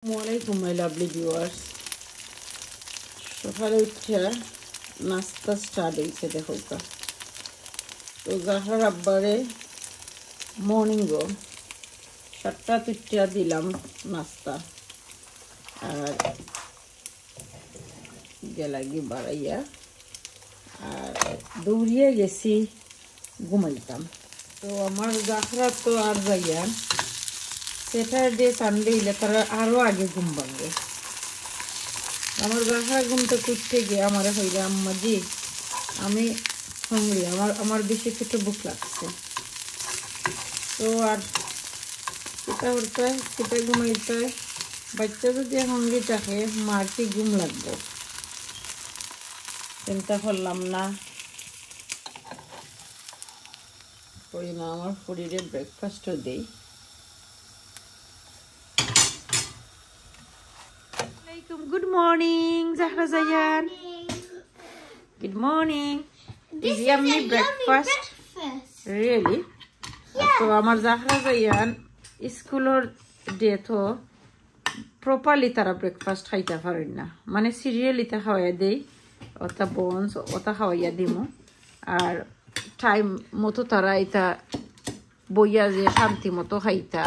Assalamualaikum my lovely viewers. সকালে উঠে নাস্তা স্টার্ট হয়েছে দেখো তো জাহরার আব্বারে মর্নিং গো 7টা তুইটা দিলাম নাস্তা আর গেলাগি বাড়াইয়া আর দৌড়িয়ে গেছি ঘুমাইতাম তো আমার জাহরা তো আর যাইয়া স্যাটারডে সানডে ইলে তারা আরো আগে ঘুম ভাঙবে আমার জাহরা ঘুমটা উঠতে গিয়ে আমার হইলে আম্মা জি আমি হাংরি আমার বেশি একটু ভুক লাগছে তো আর সেটা করতে সেটা ঘুমাইতে বাচ্চা যদি হাংরি থাকে মার কি ঘুম লাগবে চিন্তা করলাম না করি না আমার শরীরে ব্রেকফাস্টও দেই Good morning, Zahra Zayan. Good morning. This is yummy breakfast. Really? Yeah. So, our Zahra Zayan schoolor day to properly tara breakfast খাইতে পারেন না মানে সিরিয়ালি তা খাওয়াইয়া দেই ওটা বোনস ওটা খাওয়াইয়া দিমু আর টাইম মতো তারা এটা বইয়া যে শান্তি মতো খাইতা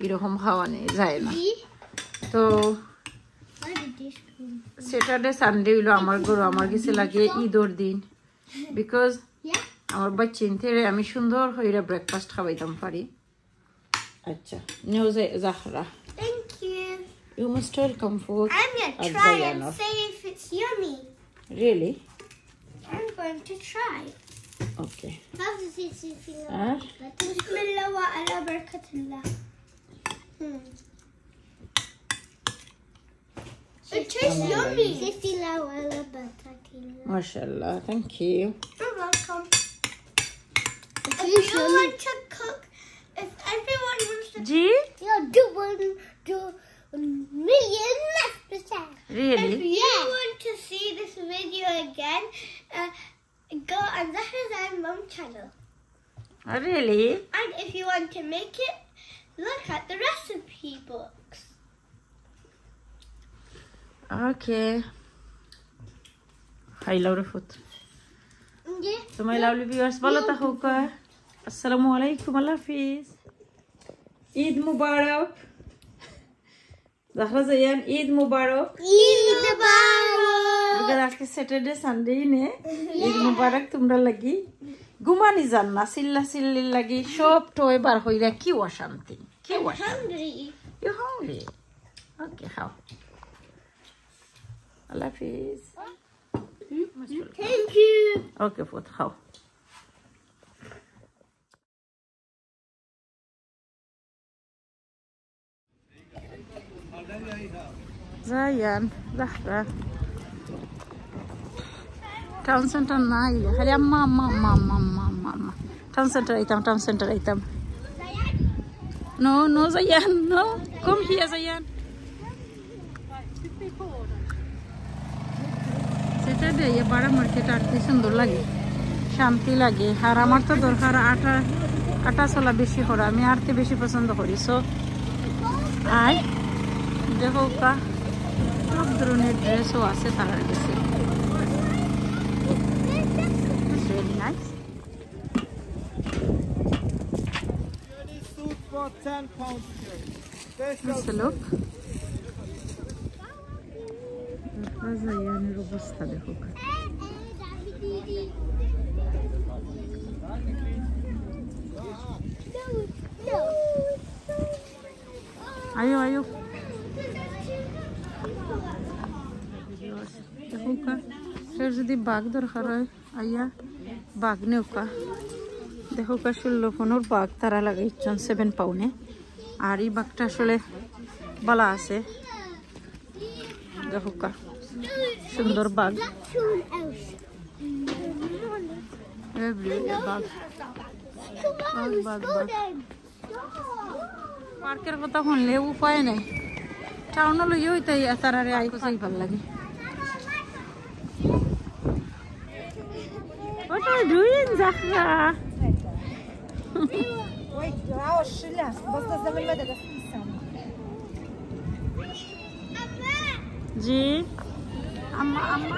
এরকম খাওয়ানো যায় না তো Saturday Sunday হলো আমার গরু আমার কাছে লাগে ঈদের দিন বিকজ আমার বাচ্চা ইনতে আমি সুন্দর হইরা ব্রেকফাস্ট খাওয়াইতাম পারি আচ্ছা new জাহরা Thank you. You must welcome food. I'm going to try and say if it's yummy. Really? I'm going to try. Okay. How does it feel? Bismillah wa ala barakatillah. It tastes yummy. Bismillah wa ala barakatillah. MashaAllah. Thank you. You're welcome. If you want to cook, if everyone wants to Ji? do 1,000,000,000%. Really? If you want to see this video again, go on Zahra Zayan Mum channel. Really? And if you want to make it, look at the recipe books. Okay. Hi, Laura Foot. Yeah. So, my lovely viewers, bolo tahuka. Assalamualaikum, Allah Hafiz. Eid Mubarak. Zahra Zayan, Eid Mubarak. Eid Mubarak. Because after Saturday, Sunday, ne? Eid Mubarak, tumra lagi. Gumani janna, silla silli lagi. Shop toy bar hoira ki washanti. Ki washanti. Hungry. You hungry? Okay, how? Allah Hafiz. Thank you. Okay, food, how? Zayan, Zahra. Town center na ile. Khali amma. Town center item. No, Zayan, no. Come here, Zayan. Saturday ye bada market aarte সুন্দর লাগে শান্তি লাগে আর আমার তো দরকার আটা চলা বেশি করা আমি আরতে বেশি পছন্দ করি সো আর দেখো কা সব ধরনের ড্রেসও আছে তার কাছে very nice for 10 pounds. look Zayan'ের অবস্থা দেখো আয়ো দেখো কা ফের যদি বাঘ দরকার হয় আইয়া বাঘ নেওকা দেখো কা 16 বাঘ তারা লাগাইছেন 7 পাউন্ডে আর এই বাঘটা আসলে বালা আছে দেখো কা সুন্দর বাঘ পার্কের কথা শুনলে উপায় নাই টাউন লইও তাই তারারে আই কোথায় ভাল লাগে What are you doing, Zahra? Wait, জি আম্মা আম্মা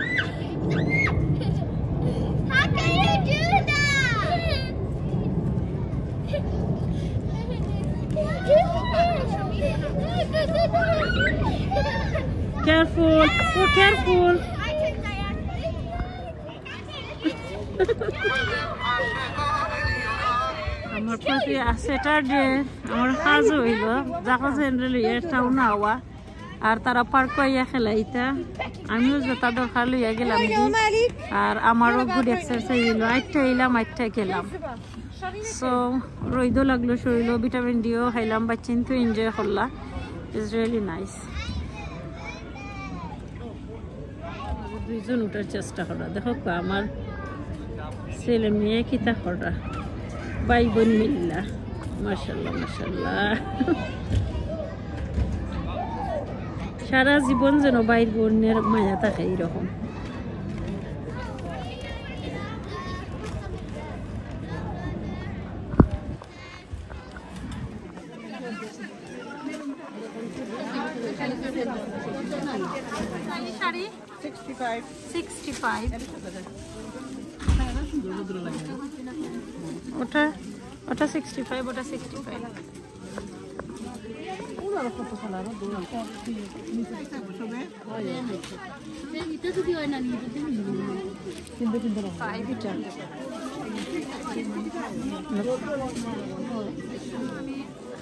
How can you do that? Careful. Oh, careful. আমার প্রতি স্যাটারডে আমার কাজ হইল যাকে জেনারেলি এটাও না হওয়া আর তারা পার্ক কইয়া খেলাইতা আমিও যেটা দরকার লইয়া গেলাম আর আমারও গুড এক্সারসাইজ হইল আটটা এলাম আটটা খেলাম সো রইদও লাগলো শরীরও ভিটামিন ডিও খাইলাম বাচ্চিন তো এনজয় করলা ইজ রিয়েলি নাইস দুইজন উঠার চেষ্টা করা দেখো আমার ছেলে মেয়ে কিতা করা ভাই বোন মিল্লা মাশাআল্লাহ মাশাআল্লাহ সারা জীবন যেন ভাই বোনের মায়া থাকে এরকম শাড়ি 65 ওটা 65 ওটা 65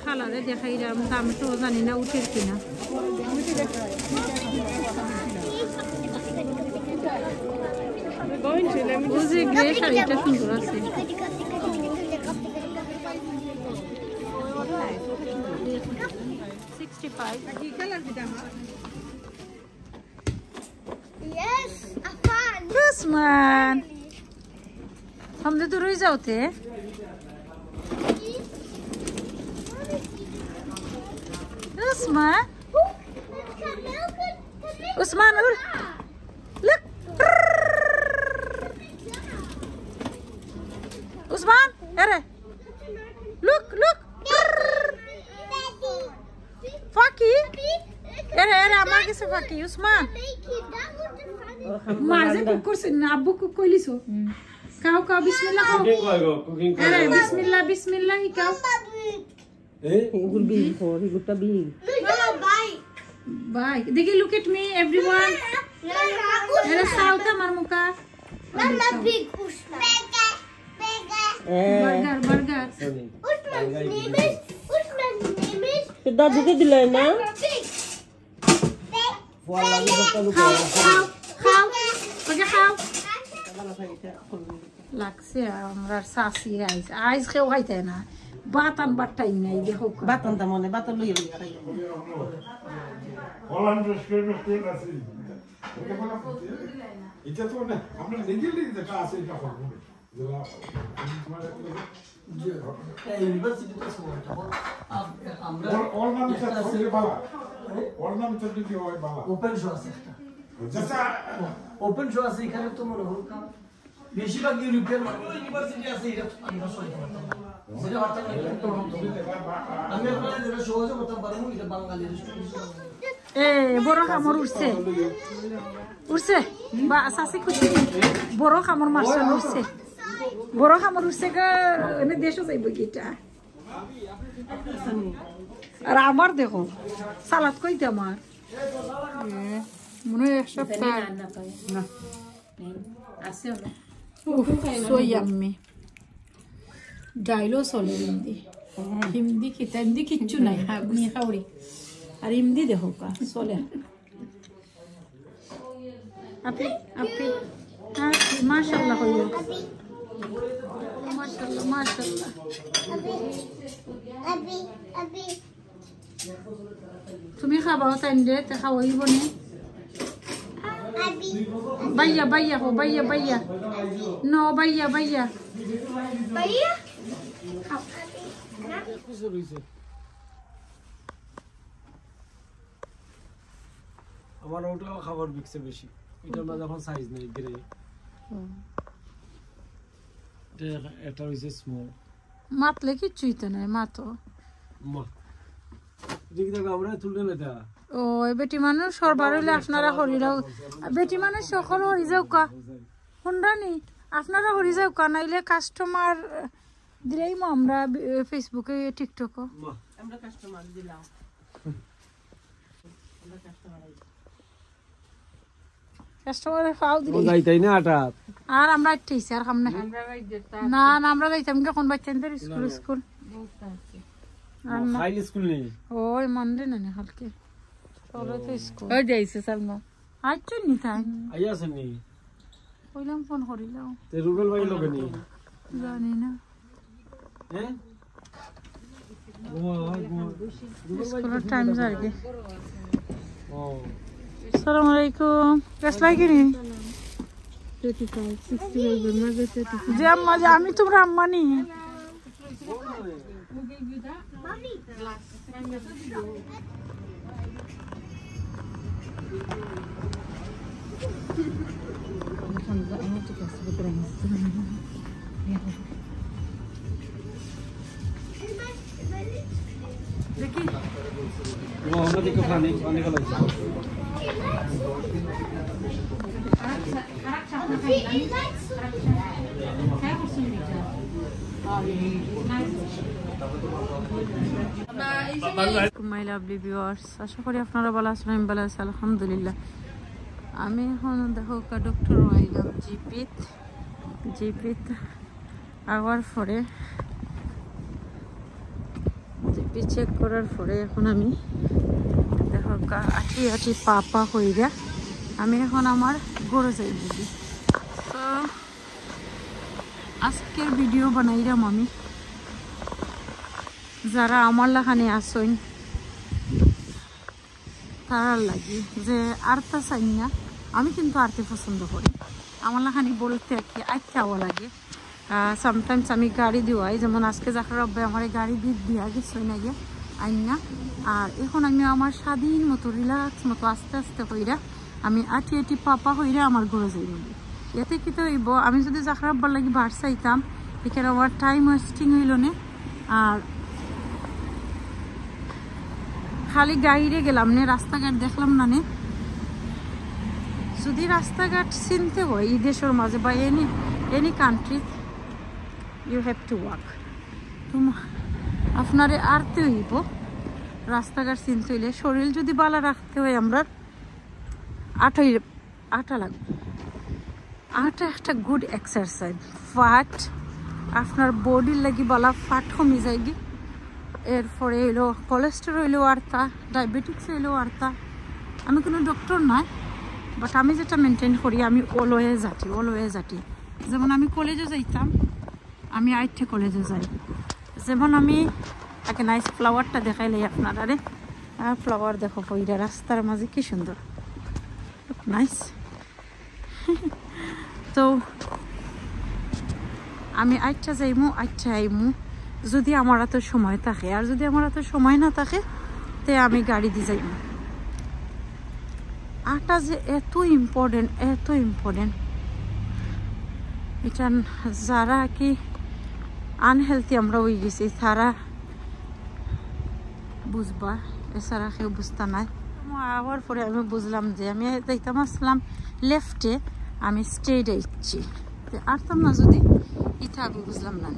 খালারে দেখাইলাম দাম তো জানি না উঠের কিনা বুঝে গ্রে শাড়িটা সুন্দর আছে Yes, I found. Usman, हमने तो रोई जाते हैं Usman Usman look Usman here look Faki here আমার কাছে Faki Usman মাঝে কুক করছেন না আব্বু কুক কইলিছো কাও কাও বিসমিল্লাহ কুকিং আরে বিসমিল্লাহ বিসমিল্লাহ কাও এগুল বি ফর এগুলটা বি বাই দেখি লুক এট মি এভরিওয়ান আরে সাউথ আমার মুকা Mama big burger Usman's name is দাদুকে দিলে না খাও লাগছে আমরা সাসি আইস খেও খাইতে না বাতান বাটাই নাই দেখো বাতন তা মনে বাতন লইয়া খাই Hollanders kunnen spelen als ze. Ik heb gewoon, আমরা নিজে নিজে দেখা আছে এটা হবে ইউনিভার্সিটি তো সময় আমরা অল নাম তো থাকে বাবা অল নাম তো দিতে হয় বাবা ওপেন শো আছে একটা যেটা ওপেন শো আছে এখানে তো মনে হয় বেশিরভাগ ইউরোপিয়ান ইউনিভার্সিটি আছে এটা আমরা সবাই সেটা বার্তা আমি আপনাদের যেটা সহজে বলতে পারবো এটা বাঙালির বড় খামর উঠছে বা সাসি খুশি বড় খামর মারছে উঠছে বড় খামর উঠছে গা এনে দেশও যাইব গিটা আর আমার দেখো সালাদ কইতে আমার মনে হয় এক সপ্তাহ না আছে না সো ইয়াম্মি ডাইলো চলে হিন্দি হিন্দি কিচ্ছু নাই আপনি খাওড়ি আর হিন্দি দেখো কা চলে আপনি আপনি মাশাআল্লাহ কইলো মাশাআল্লাহ মাশাআল্লাহ Abby. তুমি খাবাও তাইন্দে তে খাওয়াইব নে Abby. বাইয়া হো বাইয়া নো বাইয়া Bhaiya? আমার ওটাও খাবার বিকছে বেশি এটার মাঝে এখন সাইজ নেই গ্রে এটা হইছে স্মল মাতলে কিচ্ছুই তো নাই মাতো মা দিকে আমরা তুলতে না ও বেটি মানুষ সরবার হইলে আপনারা হরিরাও বেটি মানুষ সকল হরি যাও কা শুনরানি আপনারা হরি যাও কা নাইলে কাস্টমার দিলেই আমরা ফেসবুকে টিকটকে আমরা কাস্টমার দিলাম কাস্টমারের ফাও দিই যাইতাই না আটা আর আমরা আইতেছি আর সামনে না না আমরা যাইতাম যখন বাচ্চাদের স্কুল হাই স্কুল নেই ওই মন্ডে না হালকে চলো তো স্কুল ওই যাইছে সালমা আইছো নি তাই আইয়াছেন নি কইলাম ফোন করিলাম তে রুবেল ভাই লগে নি জানি না হ্যাঁ স্কুলের টাইম যারগে ও আসসালামু আলাইকুম কেমন লাগেনি 35 65 যে আম্মা যে আমি তোমরা আম্মা নি দেখি ও আমাদের কে পানি পানি খালাইছে মাই লাভলি ভিউয়ার্স আশা করি আপনারা ভালো আছেন আমি ভালো আছি আলহামদুলিল্লাহ আমি এখন দেখো ডক্টর আইলাম জিপিত আওয়ার পরে জিপি চেক করার পরে এখন আমি দেখো আটি পা হইরা আমি এখন আমার গড়ে যাই দিদি তো আজকের ভিডিও বানাইলাম আমি যারা আমার লাখানে আসইন তার লাগি যে আরতা চাই না আমি কিন্তু আরতে পছন্দ করি আমার লাখানি বলতে কি আইটাও লাগে সামটাইমস আমি গাড়ি দিওয়াই যেমন আজকে জাকর আব্বাই আমার গাড়ি দিয়া গেছই না গিয়ে আইন না আর এখন আমি আমার স্বাধীন মতো রিল্যাক্স মতো আস্তে আস্তে হইরা আমি আটি পাপা হইরা আমার ঘরে যাই নেব এতে কি তো হইব আমি যদি জাকর আব্বার লাগি ভাড় চাইতাম এখানে আমার টাইম ওয়েস্টিং হইল না আর খালি গাড়িরে গেলাম না রাস্তাঘাট দেখলাম না নে যদি রাস্তাঘাট চিনতে হয় এই দেশের মাঝে বা any country you have to walk আপনারে আরতে হইব রাস্তাঘাট চিনতে হইলে শরীর যদি বালা রাখতে হয় আমরা আটা লাগবে আটা একটা গুড এক্সারসাইজ ফাট আপনার বডির লাগি বালা ফাট কমে যায়গি এরপরে হইলো কোলেস্টেরল হইলেও আরতা ডায়াবেটিক্স হইলেও আরতা আমি কোনো ডক্টর নয় বাট আমি যেটা মেনটেন করি আমি অলওয়েজ আটি যেমন আমি কলেজে যাইতাম আমি আইটে কলেজে যাই যেমন আমি একটা নাইস ফ্লাওয়ারটা দেখাইলে আপনারা রে ফ্লাওয়ার দেখো কইরা রাস্তার মাঝে কি সুন্দর নাইস তো আমি আইটটা আইমু যদি আমার এত সময় থাকে আর যদি আমার এত সময় না থাকে তে আমি গাড়ি দিয়ে যাইব আটা যে এত ইম্পর্টেন্ট এটা যারা কি আনহেলথি আমরা হয়ে গেছি তারা বুঝবা এছাড়া কেউ বুঝতে নাই আওয়ার পরে আমি বুঝলাম যে আমি যাইতাম আসলাম লেফটে আমি স্ট্রেট আইছি আরতাম না যদি এটা আমি বুঝলাম না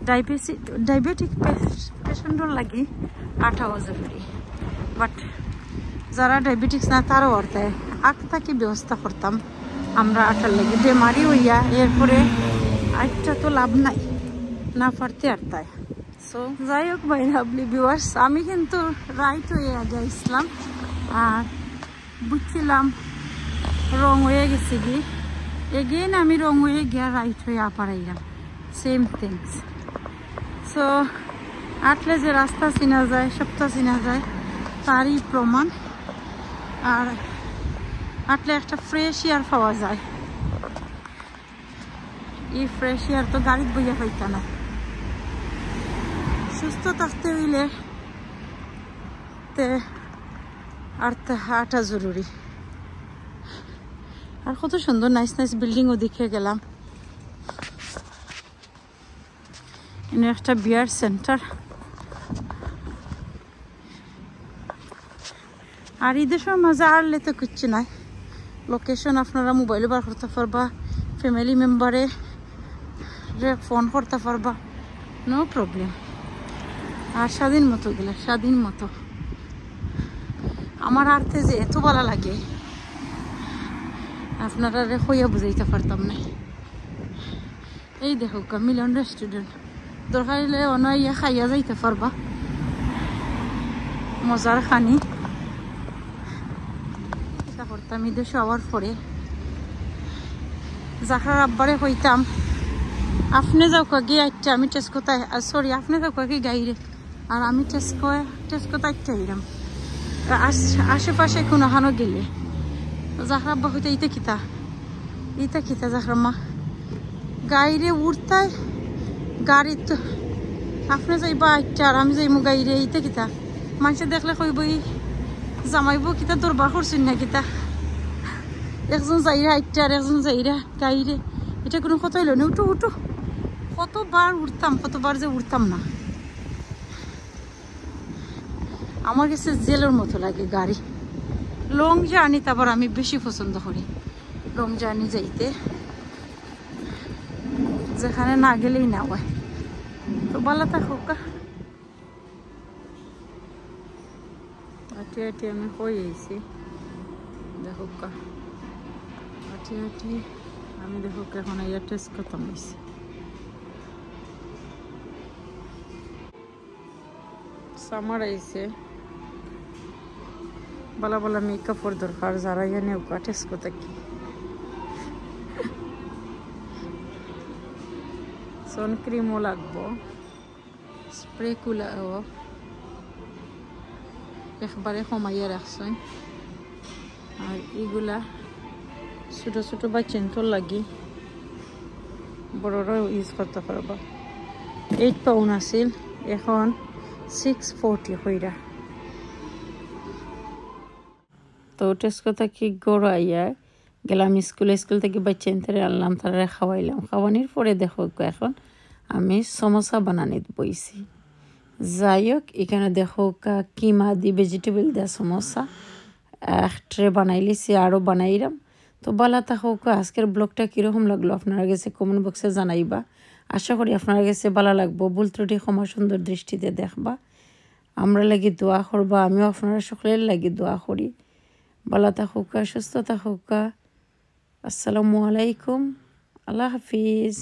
ডায়াবেটিক পেশেন্টর লাগি আটাও জরুরি বাট যারা ডায়াবেটিক্স না তারাও আরতায় আটটাকে ব্যবস্থা করতাম আমরা আটার লাগে বেমারি হইয়া এরপরে আটটা তো লাভ নাই না পারতে আরতায় সো যাই হোক ভাই লাভলি ভিউয়ার্স আমি কিন্তু রাইট হয়ে আগে ইসলাম আর বুঝছিলাম রং হয়ে গেছে কি এগেইন আমি রং হয়ে গিয়া রাইট হয়ে আপারাইলাম সেম থিংস সো আটলে যে রাস্তা চিনা যায় সবটা চিনা যায় তারই প্রমাণ আর আটলে একটা ফ্রেশ এয়ার পাওয়া যায় এই ফ্রেশ এয়ার তো গাড়িতে বইয়া পাইতা না সুস্থ থাকতে হইলে তে আর হাঁটা জরুরি আর কত সুন্দর নাইস বিল্ডিংও দেখে গেলাম এনে একটা বিয়ার সেন্টার আর ঈদের সময় মজা আরলে তো কিচ্ছু নাই লোকেশন আপনারা মোবাইলে বার করতে পারবা ফ্যামিলি মেম্বারে ফোন করতে পারবা নো প্রবলেম আর স্বাধীন মতো গেলে স্বাধীন মতো আমার আরতে যে এত ভালো লাগে আপনারা হইয়া বুঝাইতে পারতাম না এই দেখো মিলন রেস্টুরেন্ট দরকার হলে অনইয়া খাইয়া যাইতে পারবা মজার খানি এটা করতাম ঈদের সবার পরে জাহরার আব্বারে কইতাম আপনি যাও গিয়ে আইটা আমি টেস্ট কোথায় সরি আপনি যাও কি গাইরে আর আমি টেস্ট কোথায় চাইলাম আশেপাশে কোনো হানো গেলে জাহরা আব্বা হইতে ইতে কিতা জাহরা মা গাইরে উঠতায় গাড়ি তো আপনি যাইবা আইটা আর আমি যাইমু গাইরে ইতে কিতা মানুষে দেখলে কইব জামাইব কিতা দরবার করছেন না কিতা একজন যাইরা আইটা আর একজন যাইরা গাইরে এটা কোনো কথা হইল না উঠো কতবার উঠতাম কতবার যে উঠতাম না আমার কাছে জেলের মতো লাগে গাড়ি লং জার্নি তারপর আমি বেশি পছন্দ করি লং জার্নি যাইতে যেখানে না গেলেই না হয় তো ভালো থাকুক আটি আমি হয়ে আইছি দেখুক আটি আমি দেখুক এখন ইয়ার টেস্ট করতাম হয়েছি সামার আইছে বালা মেকআপর দরকার যারা এনে টেস্ট করতে কি সানক্রিমও লাগবো স্প্রে কুলাও একবারে কমাইয়া রাখছেন আর এগুলা ছোট বাচ্চাদের লাগি বড়রাও ইউজ করতে পারবা 8 পাউন্ড আছিল এখন 640 হইরা তো টেস্ট কথা কি গড়াইয়া গেলাম স্কুল থেকে বাচ্চাদের আনলাম তারা খাওয়াইলাম খাওয়ানোর পরে দেখো এখন আমি সমোসা বানানিত বইছি যাই হোক এখানে দেখো কিমা দি ভেজিটেবল দেওয়া সমোসা এক ট্রে বানাই লিছি আরও বানাইলাম তো বালা থাকো আজকের ব্লগটা কীরকম লাগলো আপনারা কাছে কমেন্ট বক্সে জানাইবা আশা করি আপনার কাছে ভালো লাগবো ভুল ত্রুটি ক্ষমা সুন্দর দৃষ্টিতে দেখবা আমরা লাগি দোয়া করবা আমিও আপনারা সকলের লাগি দোয়া করি ভালো থাকুক সুস্থ থাকুক আসসালামু আলাইকুম আল্লাহ হাফিজ